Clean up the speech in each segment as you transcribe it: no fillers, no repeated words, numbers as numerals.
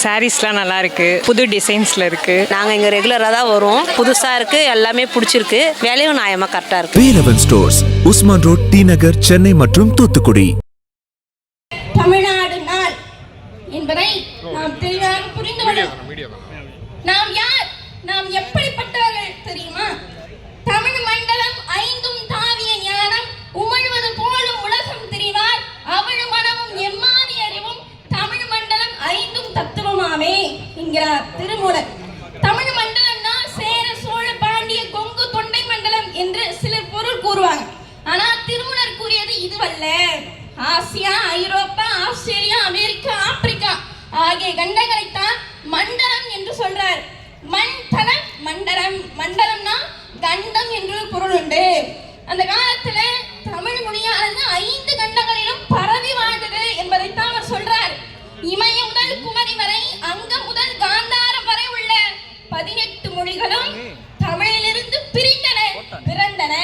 சாரீஸ்லாம் நல்லா இருக்கு, புது டிசைன்ஸ்ல இருக்கு. நாங்கள் இங்கே ரெகுலராக தான் வரோம். புதுசாக இருக்கு, எல்லாமே பிடிச்சிருக்கு, விலையும் நியாயமாக கரெக்டாக இருக்கு. வேலவன் ஸ்டோர்ஸ், உஸ்மான் ரோட், டி நகர், சென்னை மற்றும் தூத்துக்குடி. தமிழ்நாடு நாள் என்பதை நாம் தெளிவாக புரிந்து கொள்ள நாம் யார், நாம் எப்படிப்பட்டவர்கள் தெரியுமா? தமிழ் மண்டலம் ஐந்தும் தாவிய ஞானம் உமிழ்வது போலும் உலகம் தெரிவார் அவள் மனமும் எம்மாதி அறிவும் தமிழ் மண்டலம் ஐந்தும் தத்துவமாமே என்கிறார் திருமூலர். தமிழ் மண்டலம்னா சேர சோழ பாண்டிய கொங்கு தொண்டை மண்டலம் என்று சிலர் பொருள் கூறுவாங்க. ஆனால் திருமூலர் கூறியது இதுவல்ல. ஆசியா, ஐரோப்பா, ஆஸ்திரேலியா, அமெரிக்கா, ஆப்பிரிக்கா ஆகிய கண்டங்களைத்தான் மண்டலம் என்று சொல்றார். மண்டலம் மண்டலம் மண்டலம்னா கண்டம் என்று பொருள் உண்டு. அந்த காலத்துல தமிழ் மொழியானது 5 கண்டங்களிலும் பரவி வாழ்ந்தது என்பதைத்தான் அவர் சொல்றார். இமய முதல் குமரி வரை, அங்கம் முதல் காந்தாரம் வரை உள்ள 18 மொழிகளும் தமிழிலிருந்து பிறந்தன.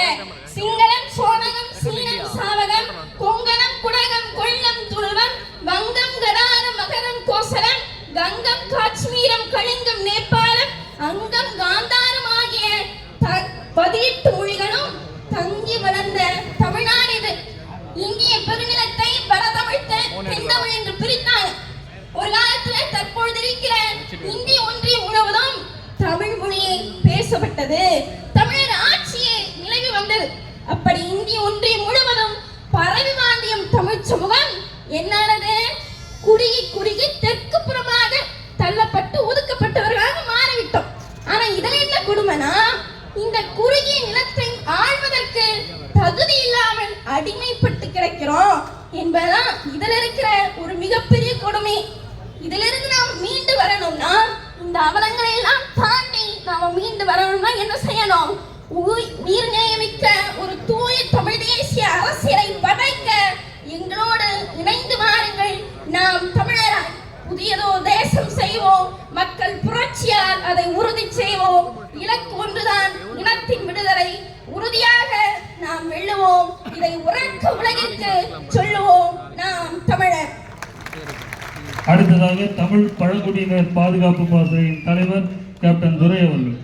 சிங்களம், சோனகம், சீனம், சாவகம், கொங்கணம், குடகம், கொல்லம், துளுவம், வங்கம், கடாரம், மகரம், கோசலம், கங்கம், காஷ்மீரம், கலிங்கம், நேபாளம், அங்கம், காந்தாரம் ஆகிய 18 மொழிகளும் தங்கி வளர்ந்த தமிழ்நாடு இது. இந்திய பெருநிலத்தை வடதமிழ்த்த தென்தமிழ் என்று பிரித்தாங்க. ஒரு காலத்துல தற்பொழுது இருக்கிற இந்திய ஒன்றியம் முழுவதும் தமிழ் மொழியை பேசப்பட்டது. தமிழர் ஆட்சியே நிலவி வந்தது. அப்படி இந்திய ஒன்றியம் முழுவதும் பரவி வாழ்ந்தியம் தமிழ் சமூகம் என்னானது? குறுகி குறுகி தெற்கு புறமாக தள்ளப்பட்டு ஒதுக்கப்பட்டவர்களாக மாறிவிட்டோம். ஆனா இதுல என்ன கொடுமைனா, இந்த குறுகிய நிலத்தை ஆழ்வதற்கு தகுதி இல்லாமல் அடிமைப்பட்டு கிடக்கிறோம் என்பதுதான் இதுல இருக்கிற ஒரு மிகப்பெரிய கொடுமை. இதுல இருந்து நாம் மீண்டு வரணும்னா, இந்த அவலங்களை எல்லாம் தாண்டி நாம மீண்டு வரணும்னா என்ன செய்யணும்? உயிர் நியமிக்க ஒரு தூய தமிழ் தேசிய அரசியலை படைக்க எங்களோடு இணைந்து வாருங்கள். நாம் தமிழராய் புதியதோ தேசம் செய்வோம், மக்கள் புரட்சியால் அதை உறுதி செய்வோம். இலக்கு ஒன்றுதான், இனத்தின் விடுதலை. உறுதியாக நாம் வெல்லுவோம். இதை உறக்க உலகிற்கு சொல்லுவோம், நாம் தமிழர். அடுத்ததாக தமிழ் பழங்குடியினர் பாதுகாப்பு பாசறையின் தலைவர் கேப்டன் துரை அவர்கள்.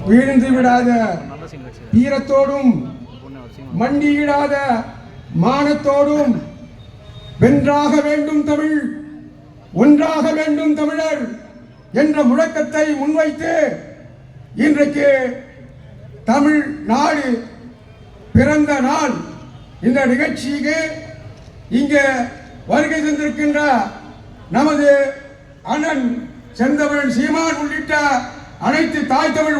வீழ்ந்து விடாத வீரத்தோடும் மண்டியிடாத மானத்தோடும் வென்றாக வேண்டும் தமிழ், ஒன்றாக வேண்டும் தமிழர் என்ற முழக்கத்தை முன்வைத்து இன்றைக்கு தமிழ் நாடு பிறந்த நாள் இந்த நிகழ்ச்சிக்கு இங்கே வருகை தந்திருக்கின்ற நமது அண்ணன் செந்தமிழ் சீமான் உள்ளிட்ட அனைத்து தாய் தமிழ்